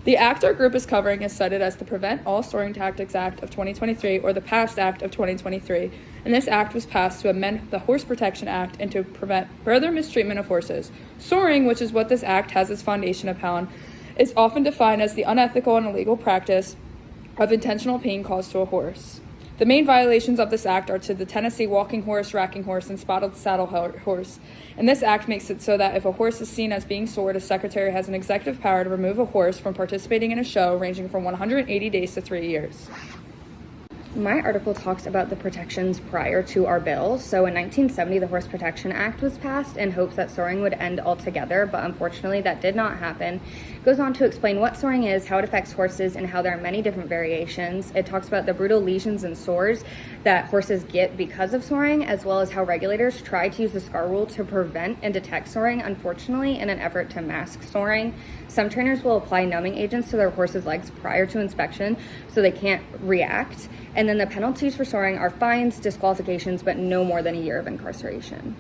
The act our group is covering is cited as the Prevent All Soaring Tactics Act of 2023, or the PAST Act of 2023, and this act was passed to amend the Horse Protection Act and to prevent further mistreatment of horses. Soaring, which is what this act has its foundation upon, is often defined as the unethical and illegal practice of intentional pain caused to a horse. The main violations of this act are to the Tennessee walking horse, racking horse, and spotted saddle horse. And this act makes it so that if a horse is seen as being soared, a secretary has an executive power to remove a horse from participating in a show ranging from 180 days to 3 years. My article talks about the protections prior to our bill. So in 1970, the Horse Protection Act was passed in hopes that soaring would end altogether, but unfortunately that did not happen. It goes on to explain what soaring is, how it affects horses, and how there are many different variations. It talks about the brutal lesions and sores that horses get because of soaring, as well as how regulators try to use the SCAR rule to prevent and detect soaring, unfortunately, in an effort to mask soaring. Some trainers will apply numbing agents to their horses' legs prior to inspection so they can't react. And then the penalties for soaring are fines, disqualifications, but no more than a year of incarceration.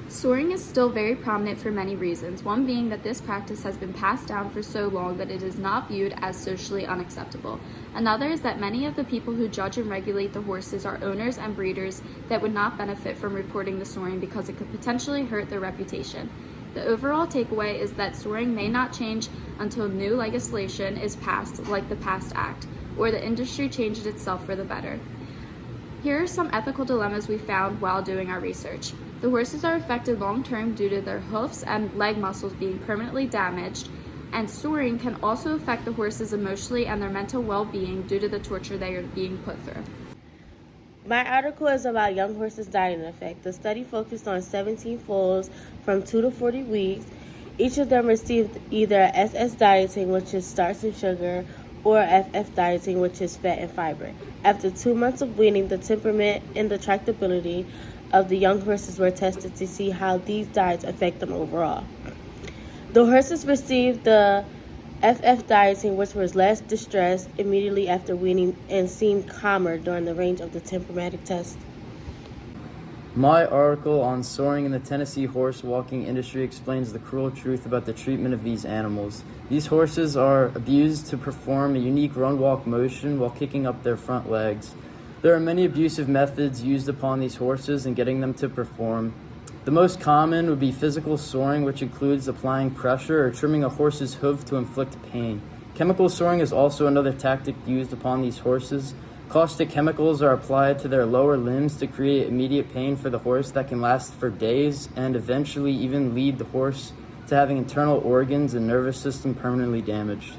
Soaring is still very prominent for many reasons, one being that this practice has been passed down for so long that it is not viewed as socially unacceptable. Another is that many of the people who judge and regulate the horses are owners and breeders that would not benefit from reporting the soaring because it could potentially hurt their reputation. The overall takeaway is that soaring may not change until new legislation is passed, like the PAST Act, or the industry changes itself for the better. Here are some ethical dilemmas we found while doing our research. The horses are affected long-term due to their hoofs and leg muscles being permanently damaged, and soaring can also affect the horses emotionally and their mental well-being due to the torture they are being put through. My article is about young horses' dieting effect. The study focused on 17 foals from 2 to 40 weeks. Each of them received either SS dieting, which is starch and sugar, or FF dieting, which is fat and fiber. After 2 months of weaning, the temperament and the tractability of the young horses were tested to see how these diets affect them overall. The horses received the FF dieting, which was less distressed immediately after weaning and seemed calmer during the range of the temperamental test. My article on soaring in the Tennessee horse walking industry explains the cruel truth about the treatment of these animals. These horses are abused to perform a unique run-walk motion while kicking up their front legs. There are many abusive methods used upon these horses in getting them to perform. The most common would be physical soaring, which includes applying pressure or trimming a horse's hoof to inflict pain. Chemical soaring is also another tactic used upon these horses. Caustic chemicals are applied to their lower limbs to create immediate pain for the horse that can last for days and eventually even lead the horse to having internal organs and nervous system permanently damaged.